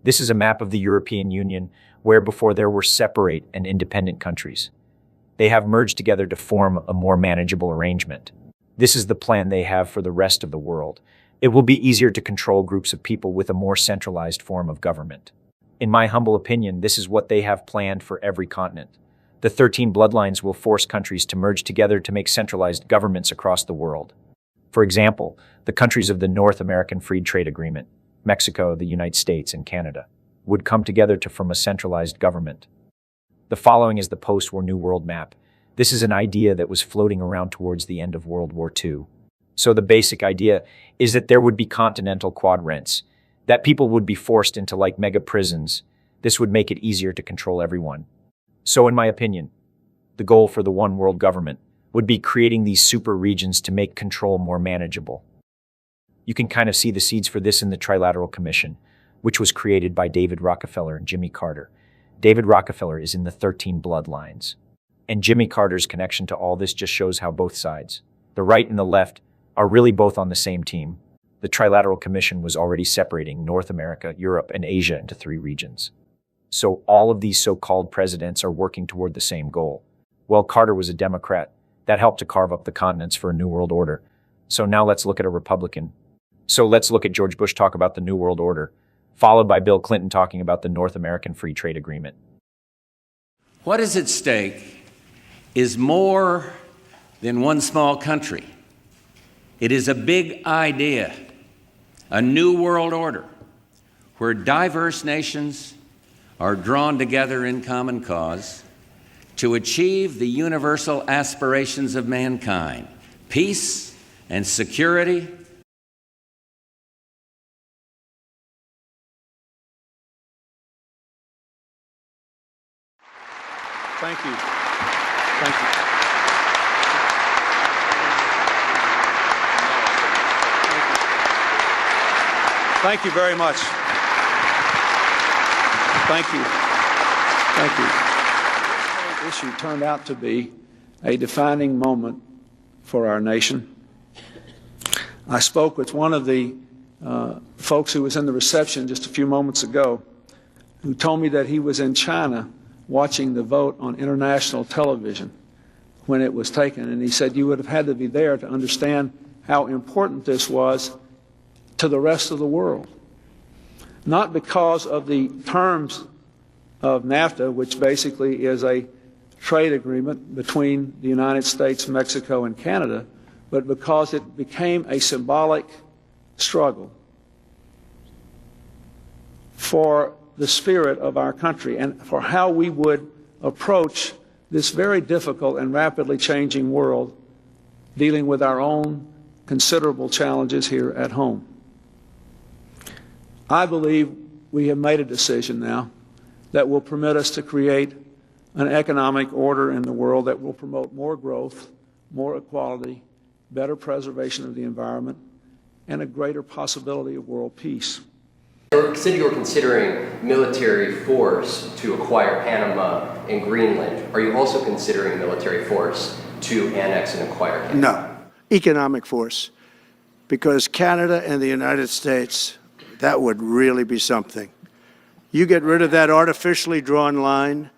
This is a map of the European Union where before there were separate and independent countries. They have merged together to form a more manageable arrangement. This is the plan they have for the rest of the world. It will be easier to control groups of people with a more centralized form of government. In my humble opinion, this is what they have planned for every continent. The 13 bloodlines will force countries to merge together to make centralized governments across the world. For example, the countries of the North American Free Trade Agreement, Mexico, the United States, and Canada, would come together to form a centralized government. The following is the post-war New World Map. This is an idea that was floating around towards the end of World War II. So the basic idea is that there would be continental quadrants, that people would be forced into like mega prisons. This would make it easier to control everyone. So in my opinion, the goal for the one world government would be creating these super regions to make control more manageable. You can kind of see the seeds for this in the Trilateral Commission, which was created by David Rockefeller and Jimmy Carter. David Rockefeller is in the 13 bloodlines. And Jimmy Carter's connection to all this just shows how both sides, the right and the left, are really both on the same team. The Trilateral Commission was already separating North America, Europe, and Asia into 3 regions. So all of these so-called presidents are working toward the same goal. Well, Carter was a Democrat. That helped to carve up the continents for a New World Order. So now let's look at a Republican. So let's look at George Bush talk about the New World Order, followed by Bill Clinton talking about the North American Free Trade Agreement. What is at stake is more than one small country. It is a big idea, a new world order, where diverse nations are drawn together in common cause to achieve the universal aspirations of mankind, peace and security. Thank you. Thank you. Thank you very much. Thank you. Thank you. This issue turned out to be a defining moment for our nation. I spoke with one of the folks who was in the reception just a few moments ago, who told me that he was in China watching the vote on international television when it was taken. And he said you would have had to be there to understand how important this was to the rest of the world. Not because of the terms of NAFTA, which basically is a trade agreement between the United States, Mexico, and Canada, but because it became a symbolic struggle for the spirit of our country and for how we would approach this very difficult and rapidly changing world, dealing with our own considerable challenges here at home. I believe we have made a decision now that will permit us to create an economic order in the world that will promote more growth, more equality, better preservation of the environment, and a greater possibility of world peace. You said you were considering military force to acquire Panama and Greenland. Are you also considering military force to annex and acquire Canada? No, economic force, because Canada and the United States, that would really be something. You get rid of that artificially drawn line,